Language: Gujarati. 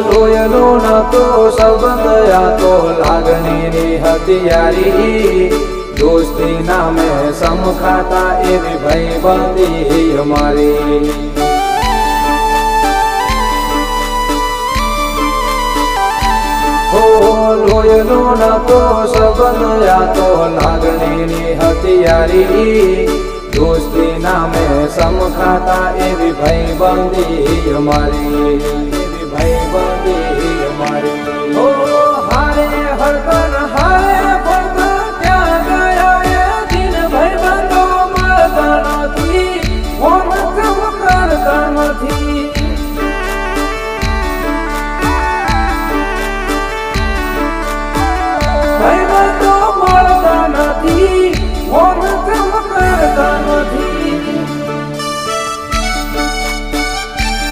લોયનો નતો સંબંધ આ તો લાગણીની હથિયારી દોસ્તી નામે સમખાતા એવી ભાઈબંધી અમારી લોયનો નતો સંબંધ આ તો લાગણીની હથિયારી દોસ્તી નામે સમખાતા એવી ભાઈબંધી અમારી એવી ભાઈબંધી અમારી